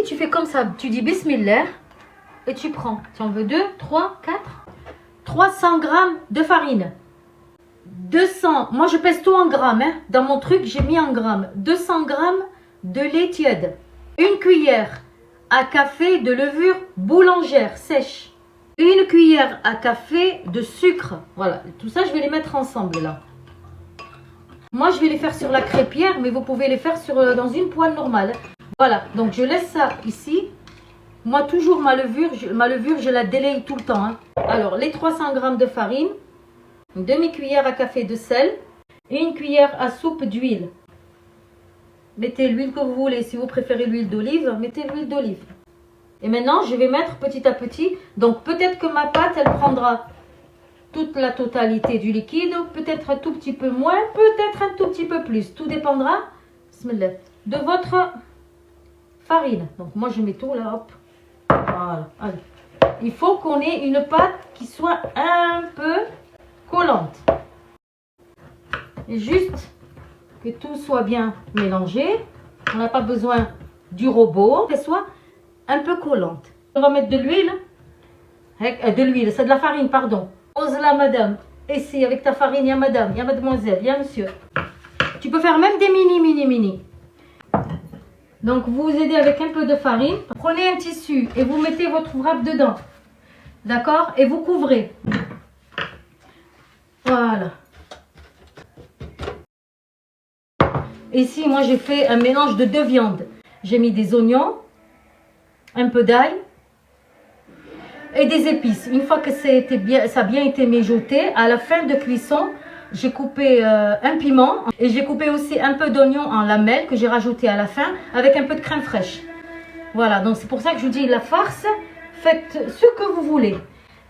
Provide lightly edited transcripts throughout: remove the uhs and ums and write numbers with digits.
tu fais comme ça, tu dis Bismillah et tu prends. Tu en veux 2, 3, 4. 300 grammes de farine. 200, moi je pèse tout en grammes. Hein. Dans mon truc, j'ai mis en grammes. 200 grammes de lait tiède. Une cuillère à café de levure boulangère sèche. Une cuillère à café de sucre. Voilà, tout ça, je vais les mettre ensemble là. Moi, je vais les faire sur la crêpière, mais vous pouvez les faire dans une poêle normale. Voilà, donc je laisse ça ici. Moi, toujours ma levure, je la délaye tout le temps. Hein. Alors, les 300 grammes de farine, une demi-cuillère à café de sel et une cuillère à soupe d'huile. Mettez l'huile que vous voulez. Si vous préférez l'huile d'olive, mettez l'huile d'olive. Et maintenant, je vais mettre petit à petit. Donc, peut-être que ma pâte, elle prendra toute la totalité du liquide. Peut-être un tout petit peu moins, peut-être un tout petit peu plus. Tout dépendra, bismillah, de votre farine. Donc, moi, je mets tout là, hop. Voilà, allez. Il faut qu'on ait une pâte qui soit un peu collante. Et juste que tout soit bien mélangé. On n'a pas besoin du robot, qu'elle soit un peu collante. On va mettre de l'huile. De l'huile, c'est de la farine, pardon. Ose là, madame. Ici, avec ta farine, il y a madame, il y a mademoiselle, il y a monsieur. Tu peux faire même des mini. Donc, vous vous aidez avec un peu de farine. Prenez un tissu et vous mettez votre wrap dedans. D'accord? Et vous couvrez. Voilà. Ici, moi, j'ai fait un mélange de 2 viandes. J'ai mis des oignons, un peu d'ail et des épices. Une fois que ça a bien été mijoté, à la fin de cuisson, j'ai coupé un piment et j'ai coupé aussi un peu d'oignon en lamelles que j'ai rajouté à la fin avec un peu de crème fraîche. Voilà, donc c'est pour ça que je vous dis la farce, faites ce que vous voulez.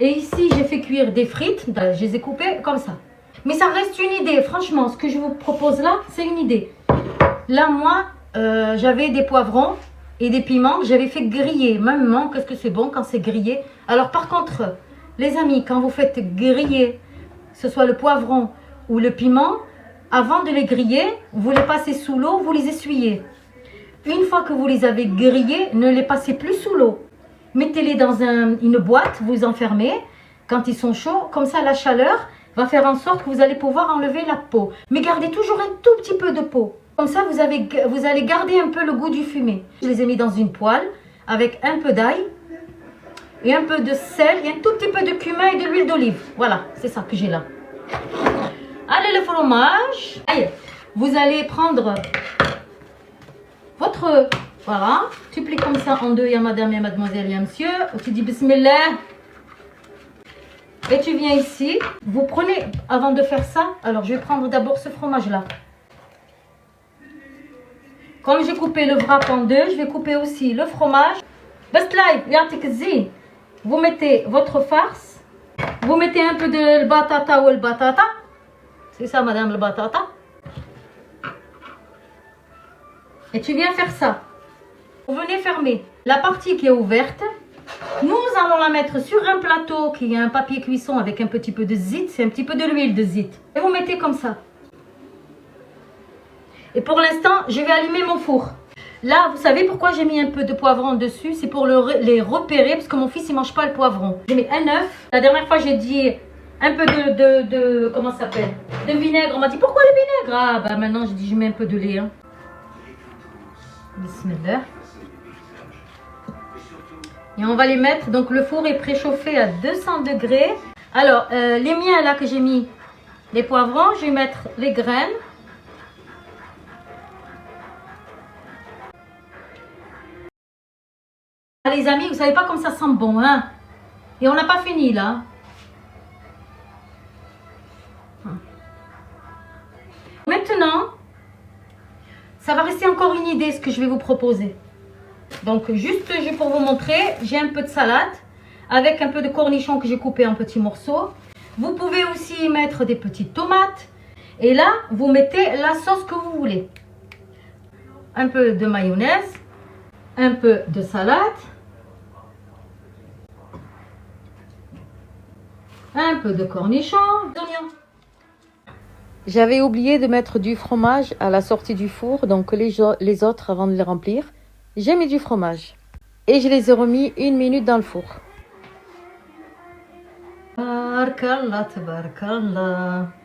Et ici, j'ai fait cuire des frites, je les ai coupées comme ça. Mais ça reste une idée, franchement, ce que je vous propose là, c'est une idée. Là, moi, j'avais des poivrons et des piments que j'avais fait griller. Maman, qu'est-ce que c'est bon quand c'est grillé. Alors par contre, les amis, quand vous faites griller, que ce soit le poivron ou le piment, avant de les griller, vous les passez sous l'eau, vous les essuyez. Une fois que vous les avez grillés, ne les passez plus sous l'eau. Mettez-les dans une boîte, vous enfermez. Quand ils sont chauds, comme ça la chaleur va faire en sorte que vous allez pouvoir enlever la peau. Mais gardez toujours un tout petit peu de peau. Comme ça, vous allez garder un peu le goût du fumé. Je les ai mis dans une poêle avec un peu d'ail et un peu de sel et un tout petit peu de cumin et de l'huile d'olive. Voilà, c'est ça que j'ai là. Allez, le fromage. Allez, vous allez prendre votre... Voilà, tu plies comme ça en deux. Il y a madame, il y a mademoiselle, il y a monsieur. Tu dis bismillah. Et tu viens ici. Vous prenez, avant de faire ça, alors je vais prendre d'abord ce fromage-là. Comme j'ai coupé le wrap en deux, je vais couper aussi le fromage. Vous mettez votre farce. Vous mettez un peu de batata ou le batata. C'est ça, madame, le batata. Et tu viens faire ça. Vous venez fermer la partie qui est ouverte. Nous allons la mettre sur un plateau qui a un papier cuisson avec un petit peu de zit. C'est un petit peu de l'huile de zit. Et vous mettez comme ça. Et pour l'instant, je vais allumer mon four. Là, vous savez pourquoi j'ai mis un peu de poivron dessus? C'est pour les repérer, parce que mon fils, il ne mange pas le poivron. J'ai mis un œuf. La dernière fois, j'ai dit un peu comment ça s'appelle? De vinaigre. On m'a dit, pourquoi le vinaigre? Ah, bah maintenant, je dis, je mets un peu de lait. Hein. Bismillah. Et on va les mettre. Donc, le four est préchauffé à 200 degrés. Alors, les miens, là, que j'ai mis les poivrons, je vais mettre les graines. Ah, les amis, vous savez pas comme ça sent bon, hein? Et on n'a pas fini, là. Maintenant, ça va rester encore une idée, ce que je vais vous proposer. Donc, juste pour vous montrer, j'ai un peu de salade avec un peu de cornichons que j'ai coupé en petits morceaux. Vous pouvez aussi y mettre des petites tomates. Et là, vous mettez la sauce que vous voulez. Un peu de mayonnaise, un peu de salade, un peu de cornichons, d'oignons. J'avais oublié de mettre du fromage à la sortie du four, donc les autres avant de les remplir. J'ai mis du fromage. et je les ai remis 1 minute dans le four. Tabarakallah, tabarakallah.